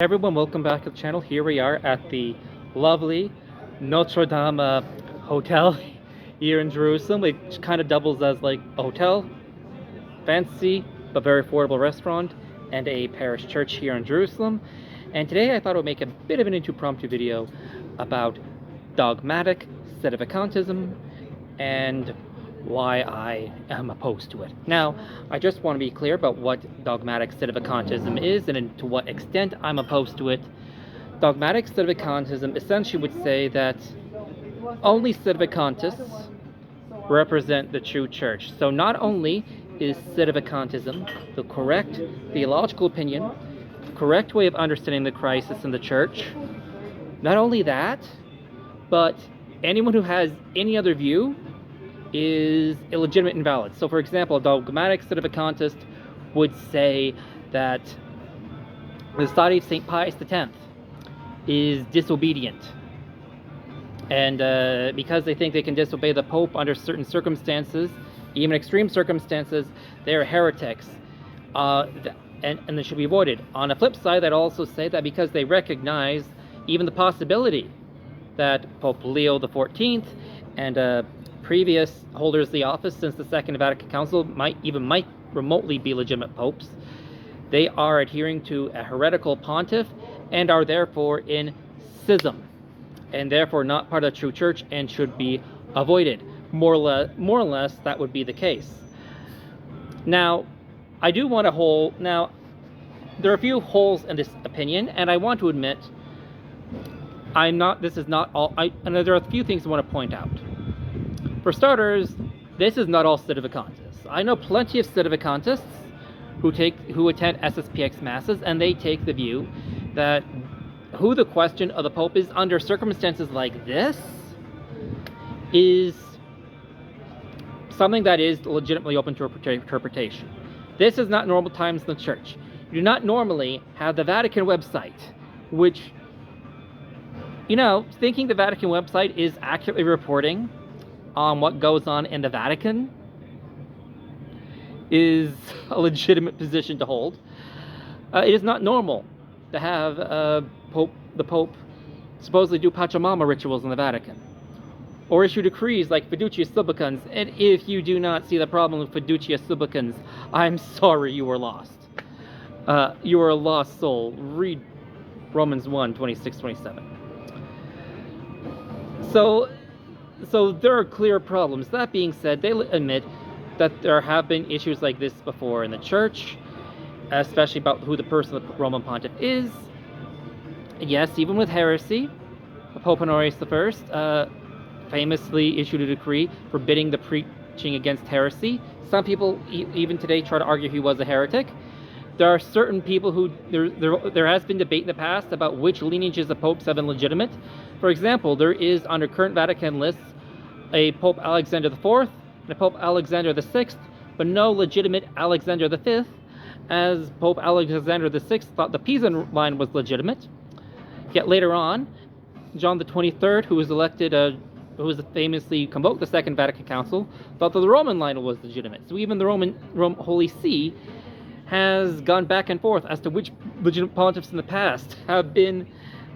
Everyone, welcome back to the channel. Here we are at the lovely Notre Dame Hotel here in Jerusalem, which kind of doubles as like a hotel, fancy but very affordable restaurant, and a parish church here in Jerusalem. And today I thought I would make a bit of an impromptu video about dogmatic Sedavacintism and why I am opposed to it. Now, I just want to be clear about what dogmatic Sedavacintism is and to what extent I'm opposed to it. Dogmatic Sedavacintism essentially would say that only Sedavacantists represent the true church. So not only is Sedavacantism the correct theological opinion, the correct way of understanding the crisis in the church, not only that, but anyone who has any other view is illegitimate and invalid. So for example, a dogmatic Sedavacantist would say that the Society of St. Pius X is disobedient. And because they think they can disobey the Pope under certain circumstances, even extreme circumstances, they're heretics. And they should be avoided. On the flip side, I'd also say that because they recognize even the possibility that Pope Leo XIV and previous holders of the office since the Second Vatican Council might remotely be legitimate popes, they are adhering to a heretical pontiff and are therefore in schism, and therefore not part of the true church and should be avoided. More or less, that would be the case. Now, I do want to now, there are a few holes in this opinion, and I want to admit, this is not all, and there are a few things I want to point out. For starters, this is not all Sedavacantists. I know plenty of Sedavacantists who attend SSPX masses, and they take the view that who the question of the Pope is under circumstances like this is something that is legitimately open to interpretation. This is not normal times in the church. You do not normally have the Vatican website, which, thinking the Vatican website is accurately reporting on what goes on in the Vatican is a legitimate position to hold. It is not normal to have the Pope supposedly do Pachamama rituals in the Vatican, or issue decrees like Fiducia Supplicans. And if you do not see the problem with Fiducia Supplicans, I'm sorry, you are lost. You are a lost soul. Read Romans 1, 26, 27. So there are clear problems. That being said, they admit that there have been issues like this before in the church, especially about who the person of the Roman pontiff is. Yes, even with heresy, Pope Honorius I famously issued a decree forbidding the preaching against heresy. Some people even today try to argue he was a heretic. There are certain people who, there has been debate in the past about which lineages of popes have been legitimate. For example, there is, under current Vatican lists, a Pope Alexander IV and a Pope Alexander VI, but no legitimate Alexander V, as Pope Alexander VI thought the Pisan line was legitimate. Yet later on, John the 23rd, who was elected, who was famously convoked the Second Vatican Council, thought that the Roman line was legitimate. So even the Roman Holy See has gone back and forth as to which legitimate pontiffs in the past have been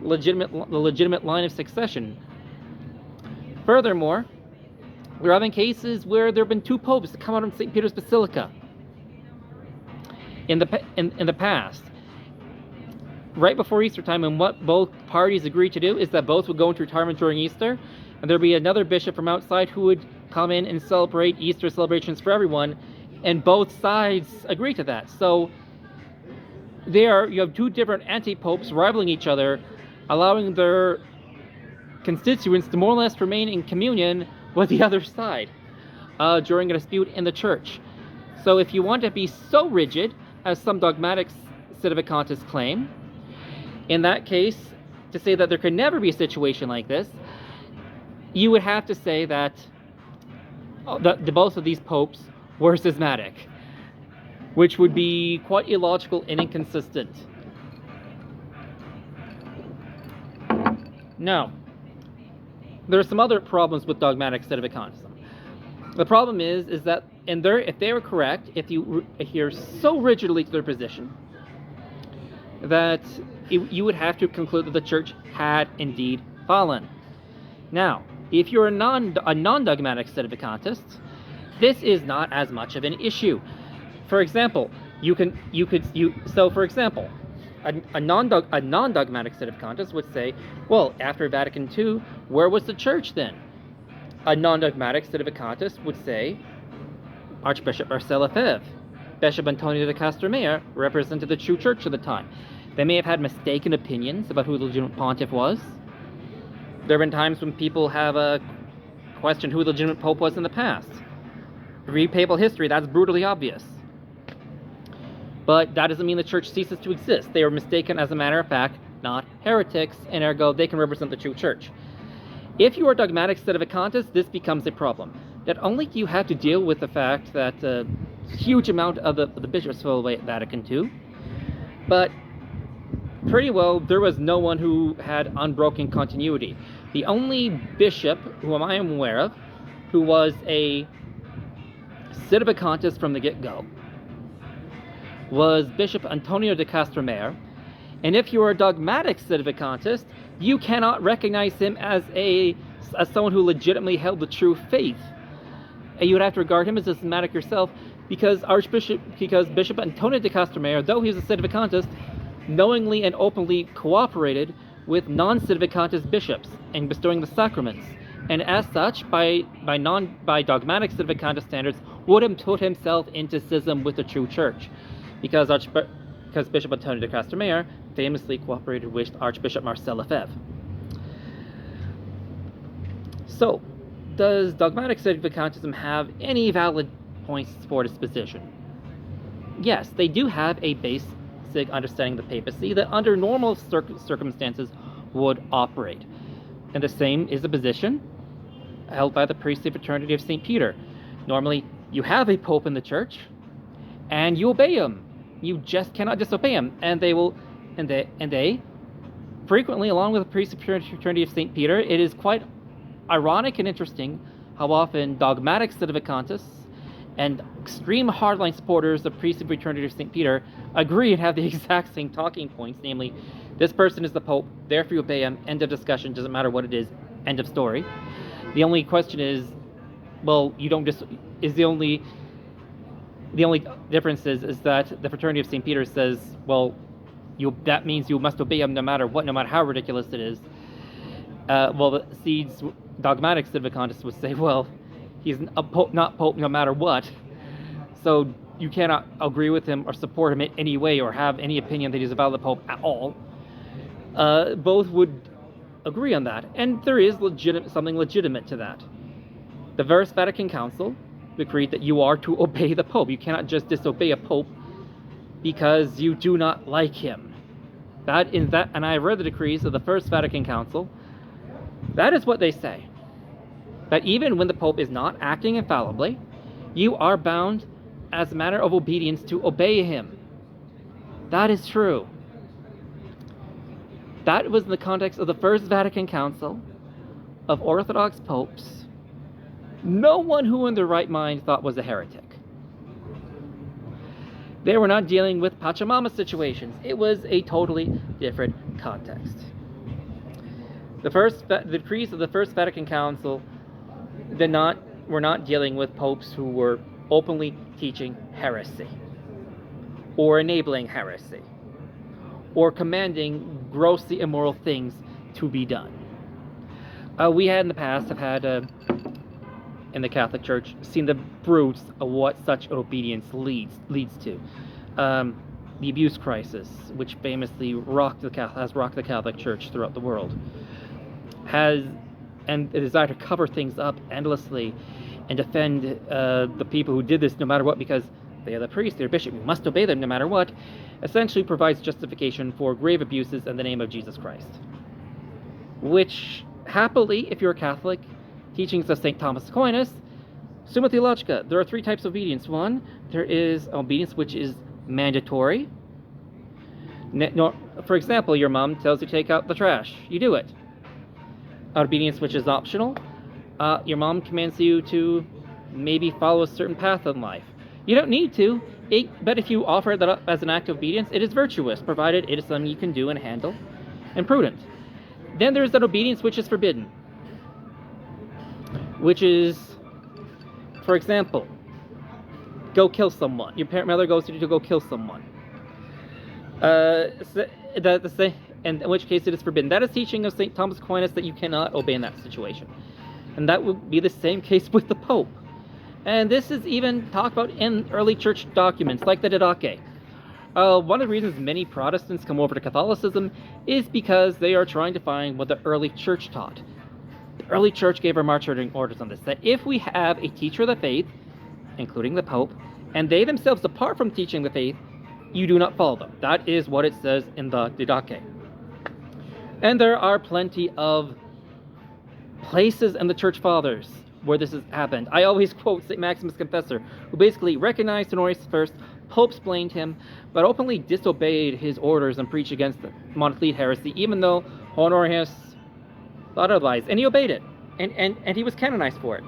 the legitimate line of succession. Furthermore, there have been cases where there have been two popes that come out of St. Peter's Basilica in the past, right before Easter time, and what both parties agreed to do is that both would go into retirement during Easter, and there'd be another bishop from outside who would come in and celebrate Easter celebrations for everyone, and both sides agree to that. So you have two different anti-popes rivaling each other, allowing their constituents to more or less remain in communion with the other side during a dispute in the church. So if you want to be so rigid, as some dogmatic Sedavacantists claim, in that case, to say that there could never be a situation like this, you would have to say that both of these popes were schismatic, which would be quite illogical and inconsistent. Now, there are some other problems with dogmatic Sedavacantism. The problem is that if they were correct, if you adhere so rigidly to their position, that you would have to conclude that the church had indeed fallen. Now, if you're a non-dogmatic Sedevacantist, this is not as much of an issue. For example, for example, a non-dogmatic Sedevacantist would say, well, after Vatican II, where was the church then? A non-dogmatic Sedevacantist would say, Archbishop Marcel Lefebvre, Bishop Antonio de Castromayor represented the true church at the time. They may have had mistaken opinions about who the legitimate pontiff was. There have been times when people have questioned who the legitimate pope was in the past. Read papal history, that's brutally obvious. But that doesn't mean the church ceases to exist. They are mistaken, as a matter of fact, not heretics, and ergo they can represent the true church. If you are dogmatic Sedevacantist, this becomes a problem. Not only do you have to deal with the fact that a huge amount of the bishops fell away at Vatican II, but pretty well there was no one who had unbroken continuity. The only bishop whom I am aware of who was a Sedevacantist from the get-go was Bishop Antonio de Castromayor, and if you are a dogmatic Sedevacantist, you cannot recognize him as someone who legitimately held the true faith. And you would have to regard him as a schismatic yourself, because Bishop Antonio de Castromayor, though he was a Sedevacantist, knowingly and openly cooperated with non-Sedevacantist bishops in bestowing the sacraments, and as such, by dogmatic Sedevacantist standards, would have put himself into schism with the true church, because Bishop Antonio de Castromayor famously cooperated with Archbishop Marcel Lefebvre. So, does dogmatic Sedevacantism have any valid points to support its position? Yes, they do have a basic understanding of the papacy that under normal circumstances would operate. And the same is a position held by the priestly fraternity of St. Peter. Normally, you have a pope in the church, and you obey him. You just cannot disobey him. And they frequently, along with the priestly fraternity of St. Peter, it is quite ironic and interesting how often dogmatic Sedevacantists and extreme hardline supporters of priestly fraternity of St. Peter agree and have the exact same talking points, namely, this person is the Pope, therefore you obey him, end of discussion, doesn't matter what it is, end of story. The only question is, well, the only difference is that the fraternity of St. Peter says, well, that means you must obey him no matter what, no matter how ridiculous it is. The dogmatic Sedevacantists would say, well, he's a pope, not pope no matter what, so you cannot agree with him or support him in any way or have any opinion that he's a valid pope at all. Both would agree on that, and there is something legitimate to that. The First Vatican Council decreed that you are to obey the Pope. You cannot just disobey a Pope because you do not like him. And I read the decrees of the First Vatican Council. That is what they say. That even when the Pope is not acting infallibly, you are bound as a matter of obedience to obey him. That is true. That was in the context of the First Vatican Council of Orthodox popes. No one who in their right mind thought was a heretic. They were not dealing with Pachamama situations. It was a totally different context. The decrees of the First Vatican Council were not dealing with popes who were openly teaching heresy, or enabling heresy, or commanding grossly immoral things to be done. We had in the past in the Catholic Church seen the fruits of what such obedience leads to. The abuse crisis, which famously has rocked the Catholic Church throughout the world, and the desire to cover things up endlessly and defend the people who did this no matter what, because they are the priest, they're bishop, you must obey them no matter what, essentially provides justification for grave abuses in the name of Jesus Christ. Which, happily, if you're a Catholic, teachings of St. Thomas Aquinas, Summa Theologica, there are three types of obedience. One, there is obedience which is mandatory. For example, your mom tells you to take out the trash. You do it. Obedience which is optional. Your mom commands you to maybe follow a certain path in life. You don't need to. But if you offer that up as an act of obedience, it is virtuous, provided it is something you can do and handle, and prudent. Then there's that obedience which is forbidden, which is, for example, go kill someone. Your mother goes to go kill someone. And in which case it is forbidden. That is teaching of St. Thomas Aquinas that you cannot obey in that situation. And that would be the same case with the Pope. And this is even talked about in early church documents, like the Didache. One of the reasons many Protestants come over to Catholicism is because they are trying to find what the early church taught. The early church gave our marching orders on this, that if we have a teacher of the faith, including the Pope, and they themselves depart from teaching the faith, you do not follow them. That is what it says in the Didache. And there are plenty of places in the Church Fathers where this has happened. I always quote St. Maximus Confessor, who basically recognized Honorius I, Pope-splained him, but openly disobeyed his orders and preached against the Monothelite heresy, even though Honorius thought otherwise. And he obeyed it, and he was canonized for it.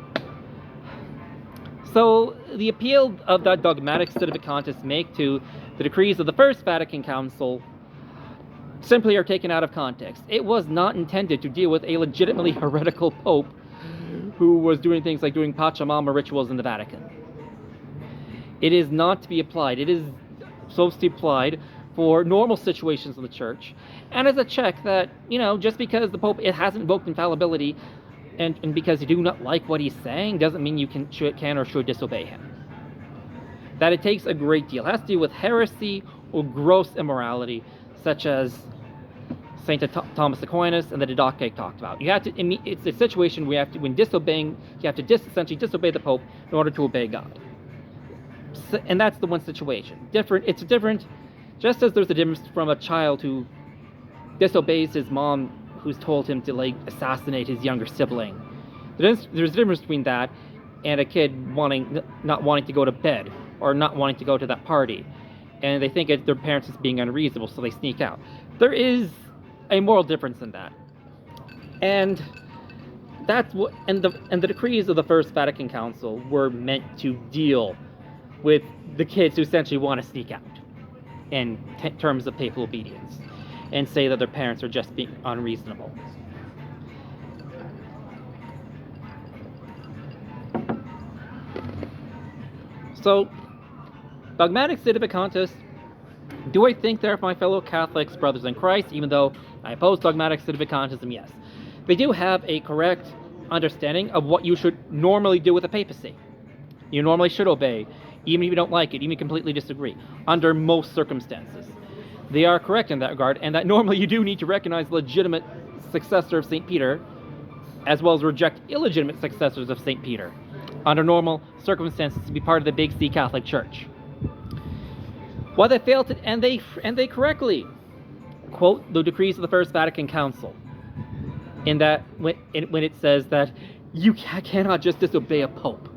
So the appeal of that dogmatic Sedavacantists make to the decrees of the First Vatican Council simply are taken out of context. It was not intended to deal with a legitimately heretical Pope who was doing things like doing Pachamama rituals in the Vatican. It is not to be applied. It is supposed to be applied for normal situations in the Church, and as a check that, just because the Pope hasn't invoked infallibility, and because you do not like what he's saying, doesn't mean you can or should disobey him. That it takes a great deal. It has to do with heresy or gross immorality, such as St. Thomas Aquinas and the Didache talked about. It's a situation where when disobeying, you have to essentially disobey the Pope in order to obey God. So, and that's the one situation. It's different, just as there's a difference from a child who disobeys his mom, who's told him to assassinate his younger sibling. There's a difference between that and a kid not wanting to go to bed or not wanting to go to that party, and they think their parents is being unreasonable, so they sneak out. There is a moral difference in that, and that's what. And the decrees of the First Vatican Council were meant to deal with the kids who essentially want to sneak out, in terms of papal obedience, and say that their parents are just being unreasonable. So, dogmatic Sedavacantists, do I think they're my fellow Catholics, brothers in Christ, even though I oppose dogmatic Sedavacantism? Yes. They do have a correct understanding of what you should normally do with the papacy. You normally should obey, even if you don't like it, even if you completely disagree, under most circumstances. They are correct in that regard, and that normally you do need to recognize the legitimate successor of St. Peter, as well as reject illegitimate successors of St. Peter, under normal circumstances, to be part of the Big C Catholic Church. While they failed to, and they correctly quote the decrees of the First Vatican Council, in that when it says that you cannot just disobey a pope.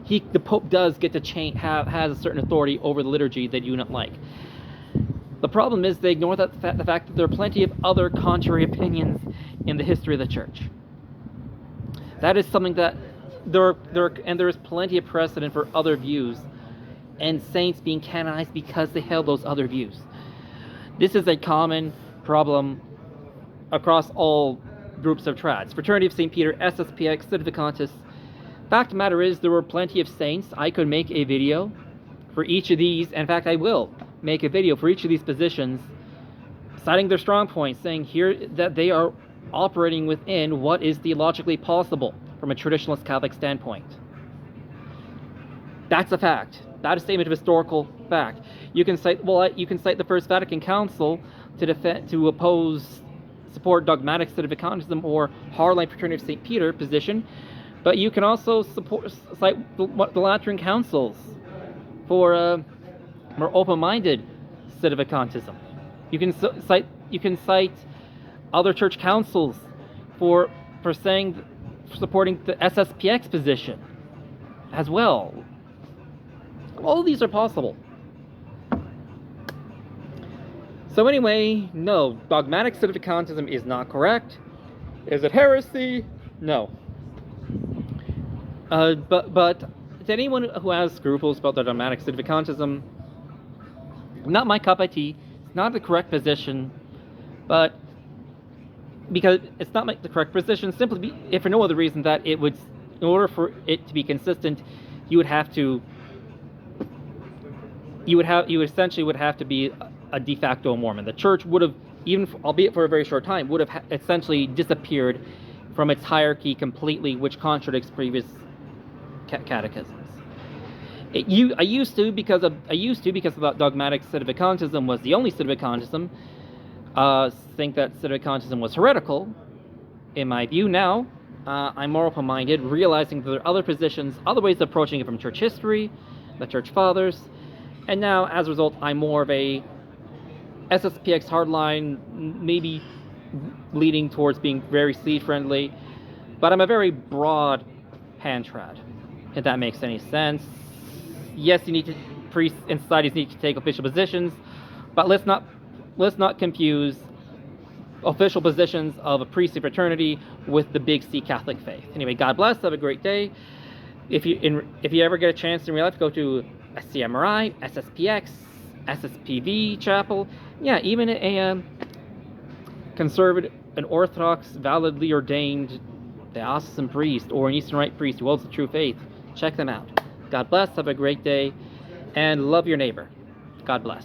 The Pope does get to has a certain authority over the liturgy that you do not like. The problem is they ignore the fact that there are plenty of other contrary opinions in the history of the Church. That is something that there is plenty of precedent for other views, and saints being canonized because they held those other views. This is a common problem across all groups of trads. Fraternity of St. Peter, SSPX, Sedavacantists. Fact of the matter is, there were plenty of saints. I could make a video for each of these. In fact, I will make a video for each of these positions, citing their strong points, saying here that they are operating within what is theologically possible from a traditionalist Catholic standpoint. That's a fact. That is a statement of historical fact. You can cite the First Vatican Council to support dogmatic Sedavacantism or hardline Fraternity of St. Peter position, but you can also cite the Lateran councils for more open-minded Sedavacantism. You can cite other church councils for supporting the SSPX position as well. All of these are possible. So anyway, no, dogmatic Sedavacantism is not correct. Is it heresy? No. But to anyone who has scruples about the dogmatic Sedavacintism, not my cup of tea. It's not the correct position, but because it's not the correct position, simply if for no other reason that it would, in order for it to be consistent, you essentially would have to be a de facto Mormon. The church would have, even albeit for a very short time, would have essentially disappeared from its hierarchy completely, which contradicts previous catechisms. I used to because the dogmatic Sedavacintism was the only Sedavacintism, think that Sedavacintism was heretical. In my view now, I'm more open-minded, realizing that there are other positions, other ways of approaching it from church history, the church fathers, and now, as a result, I'm more of a SSPX hardline, maybe leading towards being very seed-friendly, but I'm a very broad pan-trad, if that makes any sense. Yes, priests and societies need to take official positions, but let's not confuse official positions of a priestly fraternity with the big C Catholic faith. Anyway, God bless. Have a great day. If you ever get a chance in real life, go to a CMRI, SSPX, SSPV chapel. Yeah, even a conservative, an Orthodox, validly ordained diocesan priest or an Eastern Rite priest who holds the true faith. Check them out. God bless. Have a great day, and love your neighbor. God bless.